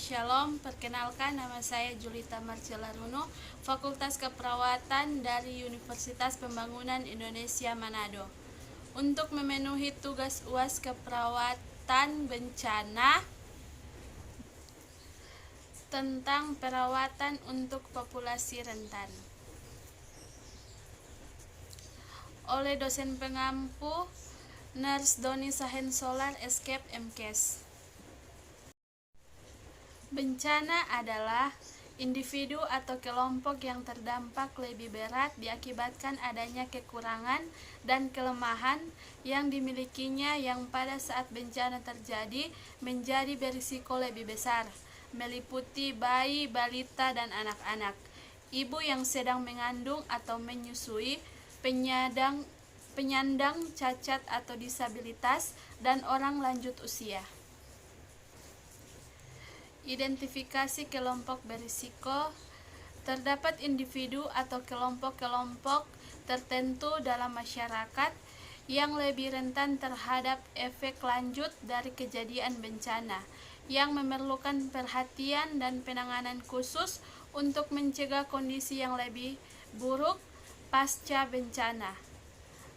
Shalom, perkenalkan nama saya Julita Marcella Runo, Fakultas Keperawatan dari Universitas Pembangunan Indonesia Manado. Untuk memenuhi tugas UAS Keperawatan Bencana tentang perawatan untuk populasi rentan oleh dosen pengampu Nurse Doni Sahen Solar Escape MKes. Bencana adalah individu atau kelompok yang terdampak lebih berat diakibatkan adanya kekurangan dan kelemahan yang dimilikinya yang pada saat bencana terjadi menjadi berisiko lebih besar, meliputi bayi, balita, dan anak-anak, ibu yang sedang mengandung atau menyusui, penyandang cacat atau disabilitas, dan orang lanjut usia. Identifikasi kelompok berisiko. Terdapat individu atau kelompok-kelompok tertentu dalam masyarakat yang lebih rentan terhadap efek lanjut dari kejadian bencana, yang memerlukan perhatian dan penanganan khusus untuk mencegah kondisi yang lebih buruk pasca bencana.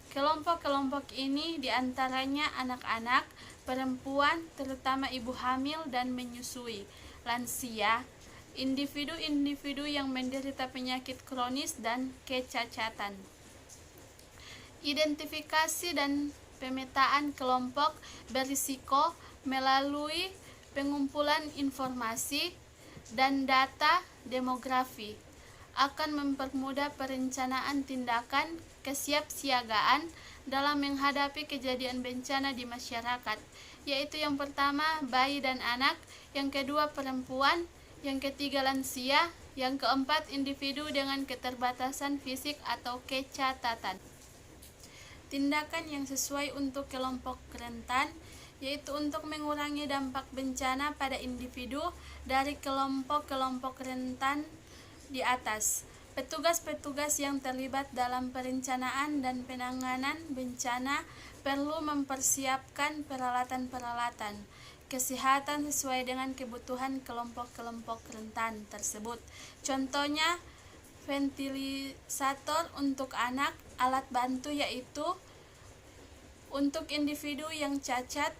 Kelompok-kelompok ini diantaranya anak-anak, perempuan, terutama ibu hamil dan menyusui, lansia, individu-individu yang menderita penyakit kronis dan kecacatan. Identifikasi dan pemetaan kelompok berisiko melalui pengumpulan informasi dan data demografi akan mempermudah perencanaan tindakan kesiapsiagaan dalam menghadapi kejadian bencana di masyarakat, yaitu yang pertama bayi dan anak, yang kedua perempuan, yang ketiga lansia, yang keempat individu dengan keterbatasan fisik atau kecacatan. Tindakan yang sesuai untuk kelompok rentan, yaitu untuk mengurangi dampak bencana pada individu dari kelompok-kelompok rentan di atas. Petugas-petugas yang terlibat dalam perencanaan dan penanganan bencana perlu mempersiapkan peralatan-peralatan kesehatan sesuai dengan kebutuhan kelompok-kelompok rentan tersebut. Contohnya, ventilator untuk anak, alat bantu yaitu untuk individu yang cacat,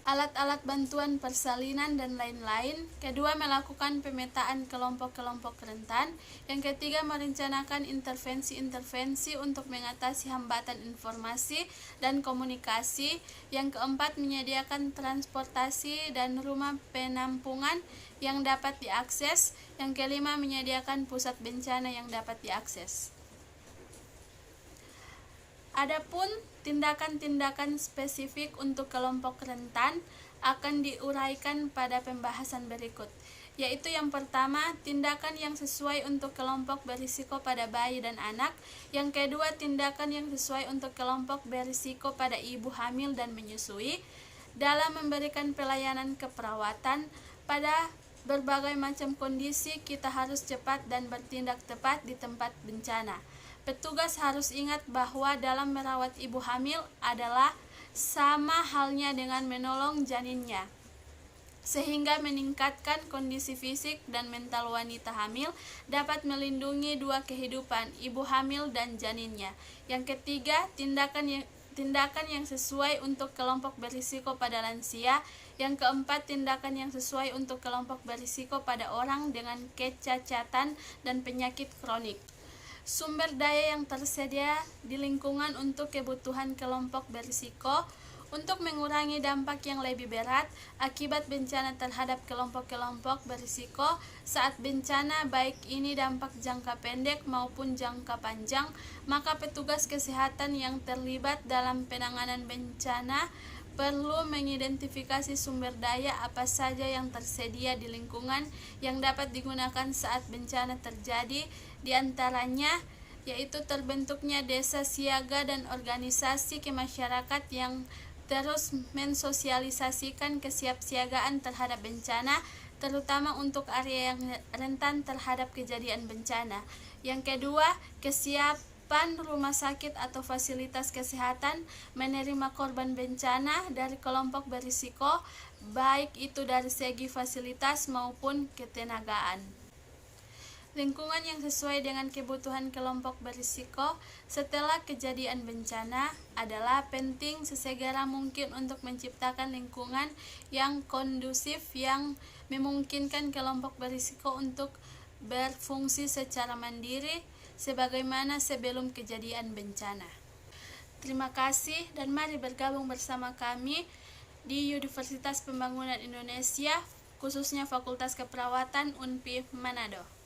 alat-alat bantuan persalinan, dan lain-lain. Kedua, melakukan pemetaan kelompok-kelompok rentan. Yang ketiga, merencanakan intervensi-intervensi untuk mengatasi hambatan informasi dan komunikasi. Yang keempat, menyediakan transportasi dan rumah penampungan yang dapat diakses. Yang kelima, menyediakan pusat bencana yang dapat diakses. Adapun tindakan-tindakan spesifik untuk kelompok rentan akan diuraikan pada pembahasan berikut, yaitu yang pertama, tindakan yang sesuai untuk kelompok berisiko pada bayi dan anak. Yang kedua, tindakan yang sesuai untuk kelompok berisiko pada ibu hamil dan menyusui dalam memberikan pelayanan keperawatan pada berbagai macam kondisi. Kita harus cepat dan bertindak tepat di tempat bencana. Petugas harus ingat bahwa dalam merawat ibu hamil adalah sama halnya dengan menolong janinnya, sehingga meningkatkan kondisi fisik dan mental wanita hamil, dapat melindungi dua kehidupan, ibu hamil dan janinnya. Yang ketiga, tindakan yang sesuai untuk kelompok berisiko pada lansia. Yang keempat, tindakan yang sesuai untuk kelompok berisiko pada orang dengan kecacatan dan penyakit kronik. Sumber daya yang tersedia di lingkungan untuk kebutuhan kelompok berisiko untuk mengurangi dampak yang lebih berat akibat bencana terhadap kelompok-kelompok berisiko saat bencana, baik ini dampak jangka pendek maupun jangka panjang, maka petugas kesehatan yang terlibat dalam penanganan bencana perlu mengidentifikasi sumber daya apa saja yang tersedia di lingkungan yang dapat digunakan saat bencana terjadi, di antaranya yaitu terbentuknya desa siaga dan organisasi kemasyarakat yang terus mensosialisasikan kesiapsiagaan terhadap bencana, terutama untuk area yang rentan terhadap kejadian bencana. Yang kedua, Kapan rumah sakit atau fasilitas kesehatan menerima korban bencana dari kelompok berisiko, baik itu dari segi fasilitas maupun ketenagaan. Lingkungan yang sesuai dengan kebutuhan kelompok berisiko setelah kejadian bencana adalah penting sesegera mungkin untuk menciptakan lingkungan yang kondusif yang memungkinkan kelompok berisiko untuk berfungsi secara mandiri sebagaimana sebelum kejadian bencana. Terima kasih dan mari bergabung bersama kami di Universitas Pembangunan Indonesia, khususnya Fakultas Keperawatan UNPI Manado.